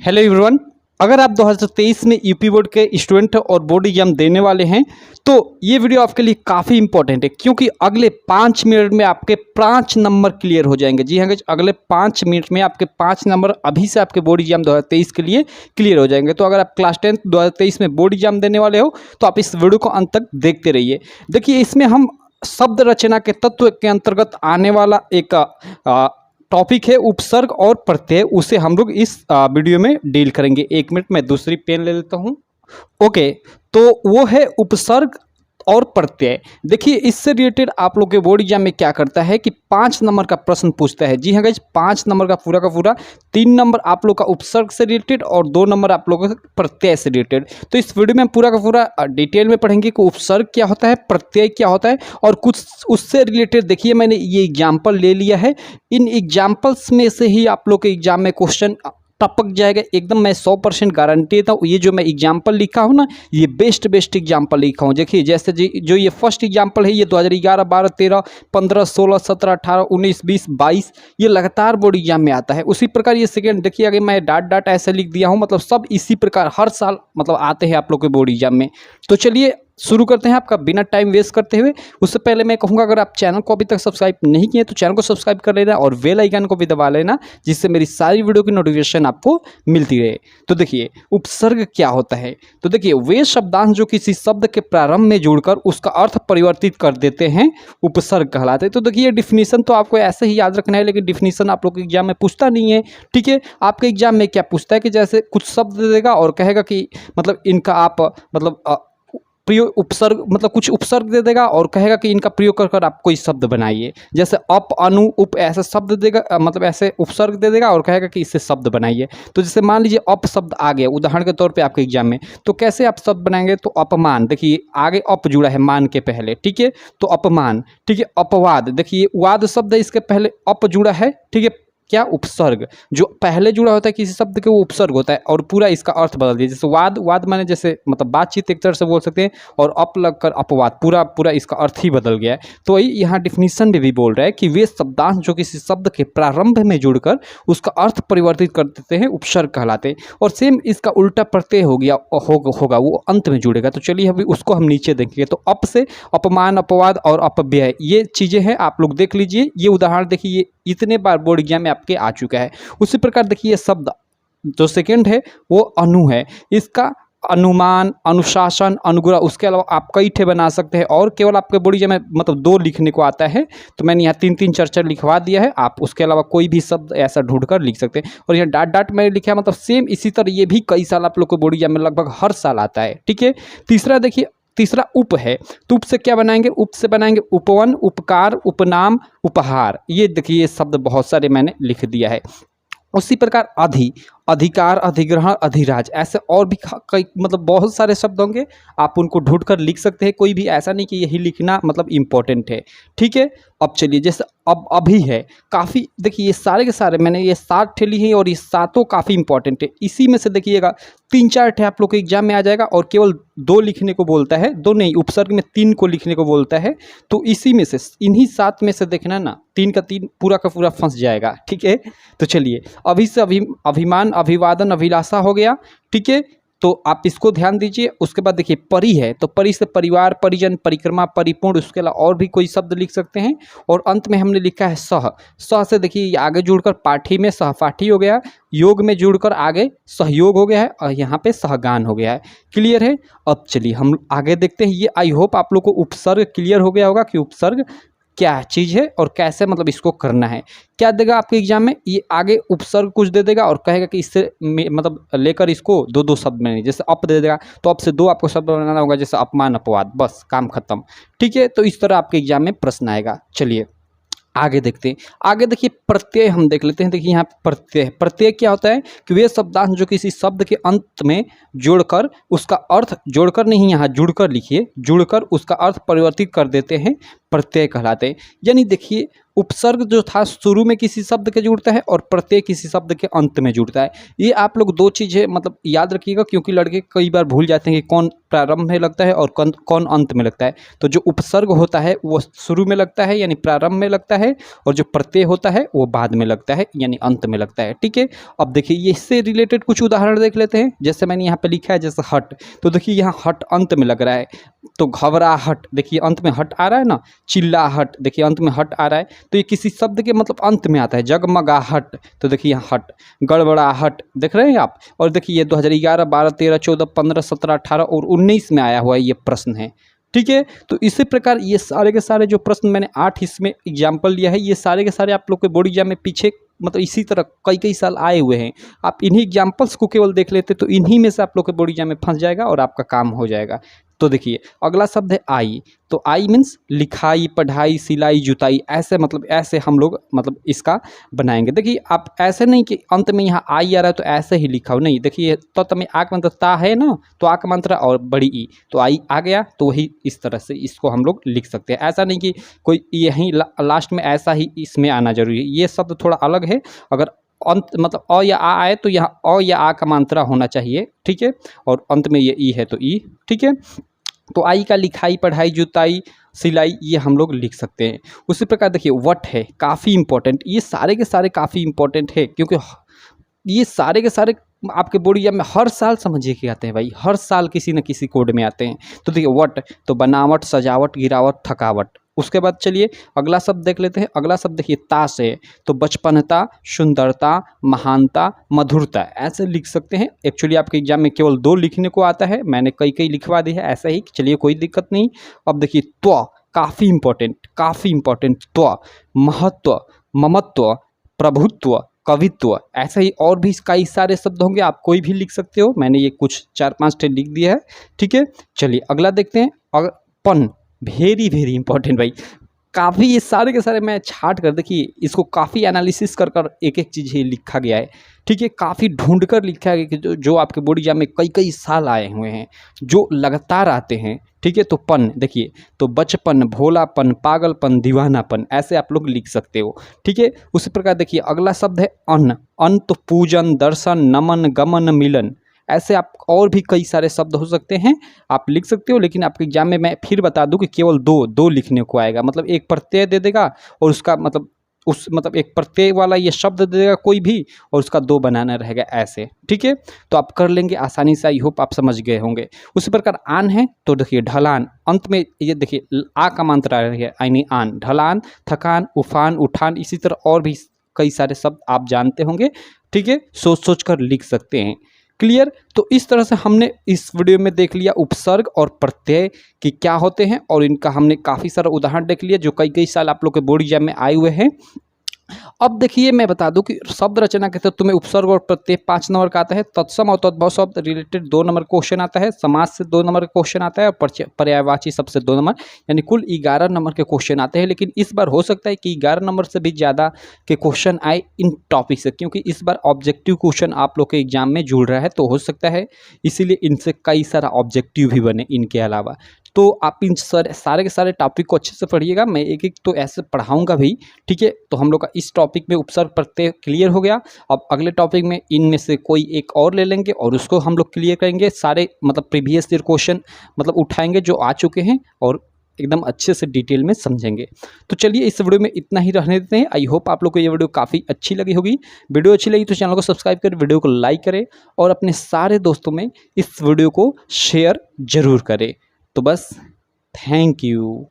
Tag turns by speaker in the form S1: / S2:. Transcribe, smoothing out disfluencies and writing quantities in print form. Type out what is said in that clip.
S1: Hello everyone. अगर आप 2023 में यूपी बोर्ड के स्टूडेंट और बोर्ड एग्जाम देने वाले हैं तो ये वीडियो आपके लिए काफ़ी इंपॉर्टेंट है, क्योंकि अगले 5 मिनट में आपके 5 नंबर क्लियर हो जाएंगे। जी हाँ गाइस, अगले 5 मिनट में आपके 5 नंबर अभी से आपके बोर्ड एग्जाम 2023 के लिए क्लियर हो जाएंगे। तो अगर आप क्लास 10 2023 में बोर्ड एग्जाम देने वाले हो तो आप इस वीडियो को अंत तक देखते रहिए। देखिए, इसमें हम शब्द रचना के तत्व के अंतर्गत आने वाला एक टॉपिक है उपसर्ग और प्रत्यय, उसे हम लोग इस वीडियो में डील करेंगे। 1 मिनट में दूसरी पेन ले लेता हूँ। ओके, तो वो है उपसर्ग और प्रत्यय। देखिए, इससे रिलेटेड आप लोग के बोर्ड एग्जाम में क्या करता है कि 5 नंबर का प्रश्न पूछता है। जी हाँ गाइज, 5 नंबर का पूरा 3 नंबर आप लोग का उपसर्ग से रिलेटेड और 2 नंबर आप लोगों का प्रत्यय से रिलेटेड। तो इस वीडियो में हम पूरा डिटेल में पढ़ेंगे कि उपसर्ग क्या होता है, प्रत्यय क्या होता है, और कुछ उससे रिलेटेड देखिए मैंने ये एग्जाम्पल ले लिया है। इन एग्जाम्पल्स में से ही आप लोग के एग्जाम में क्वेश्चन टपक जाएगा एकदम, मैं 100% गारंटी देता हूँ। ये जो मैं एग्जाम्पल लिखा हूँ ना, ये बेस्ट एग्जाम्पल लिखा हूँ। देखिए, जैसे जो ये फर्स्ट एग्जाम्पल है, ये 2011, 12, 13, 15, 16, 17, 18, 19, 20, 22 ये लगातार बोर्ड एग्जाम में आता है। उसी प्रकार ये सेकेंड देखिए, अगर मैं डाट ऐसे लिख दिया हूँ, मतलब सब इसी प्रकार हर साल मतलब आते हैं आप लोग के बोर्ड एग्जाम में। तो चलिए शुरू करते हैं आपका बिना टाइम वेस्ट करते हुए। उससे पहले मैं कहूँगा, अगर आप चैनल को अभी तक सब्सक्राइब नहीं किए तो चैनल को सब्सक्राइब कर लेना और बेल आइकन को भी दबा लेना, जिससे मेरी सारी वीडियो की नोटिफिकेशन आपको मिलती रहे। तो देखिए, उपसर्ग क्या होता है। तो देखिए, वे शब्दांश जो किसी शब्द के प्रारंभ में जुड़कर उसका अर्थ परिवर्तित कर देते हैं, उपसर्ग कहलाते हैं। तो देखिए, डिफिनीशन तो आपको ऐसे ही याद रखना है, लेकिन डिफिनीशन आप लोग के एग्जाम में पूछता नहीं है। ठीक है, आपके एग्जाम में क्या पूछता है कि जैसे कुछ शब्द दे देगा और कहेगा कि मतलब इनका आप मतलब प्रयोग उपसर्ग मतलब कुछ उपसर्ग दे देगा और कहेगा कि इनका प्रयोग कर आप कोई शब्द बनाइए। जैसे अप, अनु, उप ऐसे शब्द देगा, मतलब ऐसे उपसर्ग दे देगा और कहेगा कि इससे शब्द बनाइए। तो जैसे मान लीजिए अप शब्द आ गया उदाहरण के तौर पे आपके एग्जाम में, तो कैसे आप शब्द बनाएंगे। तो अपमान, देखिए आगे अप जुड़ा है मान के पहले, ठीक है, तो अपमान। ठीक है, अपवाद, देखिए वाद शब्द है, इसके पहले अप जुड़ा है, ठीक है, क्या उपसर्ग। जो पहले जुड़ा होता है किसी शब्द के वो उपसर्ग होता है और पूरा इसका अर्थ बदल दिया। जैसे वाद माने जैसे मतलब बातचीत एक तरह से बोल सकते हैं, और अप लगकर अपवाद, पूरा इसका अर्थ ही बदल गया है। तो वही यहाँ डिफिनीशन में भी बोल रहा है कि वे शब्दांश जो किसी शब्द के प्रारंभ में जुड़कर उसका अर्थ परिवर्तित कर देते हैं, उपसर्ग कहलाते हैं। और सेम इसका उल्टा प्रत्यय होगा वो अंत में जुड़ेगा। तो चलिए अभी उसको हम नीचे देखेंगे। तो अप से अपमान, अपवाद और अपव्यय ये चीज़ें हैं, आप लोग देख लीजिए। ये उदाहरण देखिए, ये इतने बार बोर्ड एग्जाम में आपके आ चुका है। उसी प्रकार देखिए, शब्द जो सेकंड है वो अनु है। इसका अनुमान, अनुशासन, अनुग्रह, उसके अलावा आप कई ठे बना सकते हैं। और केवल आपके बोर्ड एग्जाम में मतलब 2 लिखने को आता है, तो मैंने यहाँ 3 4 लिखवा दिया है। आप उसके अलावा कोई भी शब्द ऐसा ढूंढ कर लिख सकते हैं। और यहाँ डाट मैंने लिखा है, मतलब सेम इसी तरह ये भी कई साल आप लोग को बोर्ड एग्जाम में लगभग हर साल आता है। ठीक है, तीसरा देखिए, तीसरा उप है। तो उप से क्या बनाएंगे, उप से बनाएंगे उपवन, उपकार, उपनाम, उपहार। ये देखिए, ये शब्द बहुत सारे मैंने लिख दिया है। उसी प्रकार अधिकार, अधिग्रहण, अधिराज, ऐसे और भी कई मतलब बहुत सारे शब्द होंगे, आप उनको ढूंढ कर लिख सकते हैं। कोई भी ऐसा नहीं कि यही लिखना मतलब इम्पोर्टेंट है। ठीक है, अब चलिए, जैसे अब अभी है, काफ़ी देखिए ये सारे के सारे मैंने ये 7 ठे लिए हैं और ये सातों काफ़ी इंपॉर्टेंट है। इसी में से देखिएगा 3 4 ठे आप लोग के एग्जाम में आ जाएगा और केवल 2 लिखने को बोलता है, 2 नहीं, उपसर्ग में 3 को लिखने को बोलता है। तो इसी में से इन्हीं 7 में से देखना ना, 3 का 3 पूरा का पूरा फंस जाएगा। ठीक है, तो चलिए अभी से अभिमान, अभिवादन, अभिलाषा हो गया। ठीक है, तो आप इसको ध्यान दीजिए। उसके बाद देखिए परि है, तो परि से परिवार, परिजन, परिक्रमा, परिपूर्ण, उसके अलावा और भी कोई शब्द लिख सकते हैं। और अंत में हमने लिखा है सह से देखिए आगे जुड़कर पाठी में सहपाठी हो गया, योग में जुड़कर आगे सहयोग हो गया है, और यहाँ पे सहगान हो गया है। क्लियर है। अब चलिए हम आगे देखते हैं। ये आई होप आप लोग को उपसर्ग क्लियर हो गया होगा कि उपसर्ग क्या चीज़ है और कैसे मतलब इसको करना है। क्या देगा आपके एग्जाम में, ये आगे उपसर्ग कुछ दे देगा और कहेगा कि इससे मतलब लेकर इसको 2 शब्द में, जैसे अप दे देगा तो अप से 2 आपको शब्द बनाना होगा, जैसे अपमान, अपवाद, बस काम खत्म। ठीक है, तो इस तरह आपके एग्जाम में प्रश्न आएगा। चलिए आगे देखते हैं। आगे देखिए प्रत्यय हम देख लेते हैं। देखिए यहाँ प्रत्यय क्या होता है कि वे शब्दांश जो किसी शब्द के अंत में जोड़कर उसका अर्थ, जोड़कर नहीं, यहाँ जुड़कर लिखिए, जुड़कर उसका अर्थ परिवर्तित कर देते हैं, प्रत्यय कहलाते हैं। यानी देखिए, उपसर्ग जो था शुरू में किसी शब्द के जुड़ता है और प्रत्यय किसी शब्द के अंत में जुड़ता है। ये आप लोग 2 चीज़ें मतलब याद रखिएगा, क्योंकि लड़के कई बार भूल जाते हैं कि कौन प्रारंभ में लगता है और कौन अंत में लगता है। तो जो उपसर्ग होता है वो शुरू में लगता है यानी प्रारंभ में लगता है और जो प्रत्यय होता है वो बाद में लगता है, यानी अंत में लगता है। ठीक है, अब देखिए ये इससे रिलेटेड कुछ उदाहरण देख लेते हैं। जैसे मैंने यहाँ पे लिखा है जैसे हट, तो देखिए यहाँ हट अंत में लग रहा है, तो घबराहट देखिए अंत में हट आ रहा है ना, चिल्लाहट देखिए अंत में हट आ रहा है, तो ये किसी शब्द के मतलब अंत में आता है। जगमगाहट, तो देखिए यहाँ हट। गड़बड़ाहट देख रहे हैं आप। और देखिए ये 2011, 12, 13, 14, 15, 17, 18 और 19 में आया हुआ ये प्रश्न है। ठीक है, तो इसी प्रकार ये सारे के सारे जो प्रश्न मैंने 8 इसमें एग्जाम्पल लिया है, ये सारे के सारे आप लोग के बोर्ड एग्जाम में पीछे मतलब इसी तरह कई कई साल आए हुए हैं। आप इन्हीं एग्जाम्पल्स को केवल देख लेते तो इन्हीं में से आप लोग के बोर्ड एग्जाम में फंस जाएगा और आपका काम हो जाएगा। तो देखिए अगला शब्द है आई, तो आई मीन्स लिखाई, पढ़ाई, सिलाई, जुताई, ऐसे मतलब ऐसे हम लोग मतलब इसका बनाएंगे। देखिए आप ऐसे नहीं कि अंत में यहाँ आई आ रहा है तो ऐसे ही लिखा हो, नहीं। देखिए तो में आ का मतलब ता है ना, तो आ का मंत्र और बड़ी ई, तो आई आ गया, तो वही इस तरह से इसको हम लोग लिख सकते हैं। ऐसा नहीं कि कोई यहीं लास्ट में ऐसा ही इसमें आना जरूरी है, ये शब्द थोड़ा अलग है। अगर अंत मतलब अ या आ आए तो यहाँ अ या आ का मात्रा होना चाहिए। ठीक है, और अंत में ये ई है तो ई। ठीक है, तो आई का लिखाई, पढ़ाई, जुताई, सिलाई ये हम लोग लिख सकते हैं। उसी प्रकार देखिए वट है, काफ़ी इंपॉर्टेंट, ये सारे के सारे काफ़ी इंपॉर्टेंट है क्योंकि ये सारे के सारे आपके बोर्ड एग्जाम में हर साल समझिए कि आते हैं भाई, हर साल किसी न किसी कोड में आते हैं। तो देखिए वट तो बनावट, सजावट, गिरावट, थकावट। उसके बाद चलिए अगला शब्द देख लेते हैं। अगला शब्द देखिए ता से, तो बचपनता, सुंदरता, महानता, मधुरता, ऐसे लिख सकते हैं। एक्चुअली आपके एग्जाम में केवल 2 लिखने को आता है, मैंने कई कई लिखवा दी है ऐसा ही, चलिए कोई दिक्कत नहीं। अब देखिए त्व, काफ़ी इंपॉर्टेंट त्व, महत्व, ममत्व, प्रभुत्व, कवित्व, ऐसे ही और भी कई सारे शब्द होंगे, आप कोई भी लिख सकते हो। मैंने ये कुछ 4-5 ठे लिख दिया है। ठीक है, चलिए अगला देखते हैं। पन, वेरी इंपॉर्टेंट भाई, काफ़ी ये सारे के सारे मैं छाट कर देखिए इसको काफ़ी एनालिसिस कर कर एक एक चीज़ ही लिखा गया है। ठीक है, काफ़ी ढूंढ कर लिखा गया कि जो आपके बोर्ड एग्जाम में कई कई साल आए हुए हैं, जो लगातार आते हैं। ठीक है, तो पन देखिए तो बचपन, भोलापन, पागलपन, दीवानापन, ऐसे आप लोग लिख सकते हो। ठीक है, उसी प्रकार देखिए अगला शब्द है अन्न, अन्न तो पूजन, दर्शन, नमन, गमन, मिलन, ऐसे आप और भी कई सारे शब्द हो सकते हैं, आप लिख सकते हो। लेकिन आपके एग्जाम में मैं फिर बता दूं कि केवल दो लिखने को आएगा, मतलब एक प्रत्यय दे देगा और उसका मतलब एक प्रत्यय वाला ये शब्द दे देगा कोई भी और उसका 2 बनाना रहेगा ऐसे। ठीक है, तो आप कर लेंगे आसानी से, आई होप आप समझ गए होंगे। उसी प्रकार आन है, तो देखिए ढलान, अंत में ये देखिए आ का मात्रा है यानी आन, ढलान, थकान, उफान, उठान, इसी तरह और भी कई सारे शब्द आप जानते होंगे। ठीक है, सोच कर लिख सकते हैं। क्लियर, तो इस तरह से हमने इस वीडियो में देख लिया उपसर्ग और प्रत्यय कि क्या होते हैं, और इनका हमने काफ़ी सारा उदाहरण देख लिया जो कई कई साल आप लोग के बोर्ड एग्जाम में आए हुए हैं। अब देखिए मैं बता दूं कि शब्द रचना के तत्व में उपसर्ग और प्रत्यय 5 नंबर का आता है, तत्सम और तद्भव शब्द रिलेटेड 2 नंबर क्वेश्चन आता है, समाज से 2 नंबर का क्वेश्चन आता है और पर्यायवाची शब्द से 2 नंबर, यानी कुल 11 नंबर के क्वेश्चन आते हैं। लेकिन इस बार हो सकता है कि 11 नंबर से भी ज़्यादा के क्वेश्चन आए इन टॉपिक से, क्योंकि इस बार ऑब्जेक्टिव क्वेश्चन आप लोग के एग्जाम में जुड़ रहा है, तो हो सकता है इसीलिए इनसे कई सारा ऑब्जेक्टिव भी बने इनके अलावा। तो आप इन सारे के सारे टॉपिक को अच्छे से पढ़िएगा, मैं एक एक तो ऐसे पढ़ाऊंगा भी। ठीक है, तो हम लोग का इस टॉपिक में उपसर्ग प्रत्यय क्लियर हो गया। अब अगले टॉपिक में इनमें से कोई एक और ले लेंगे और उसको हम लोग क्लियर करेंगे, सारे मतलब प्रीवियस ईयर क्वेश्चन मतलब उठाएंगे जो आ चुके हैं और एकदम अच्छे से डिटेल में समझेंगे। तो चलिए इस वीडियो में इतना ही रहने देते हैं। आई होप आप लोग को ये वीडियो काफ़ी अच्छी लगी होगी। वीडियो अच्छी लगी तो चैनल को सब्सक्राइब करें, वीडियो को लाइक करें और अपने सारे दोस्तों में इस वीडियो को शेयर जरूर करें। तो बस थैंक यू।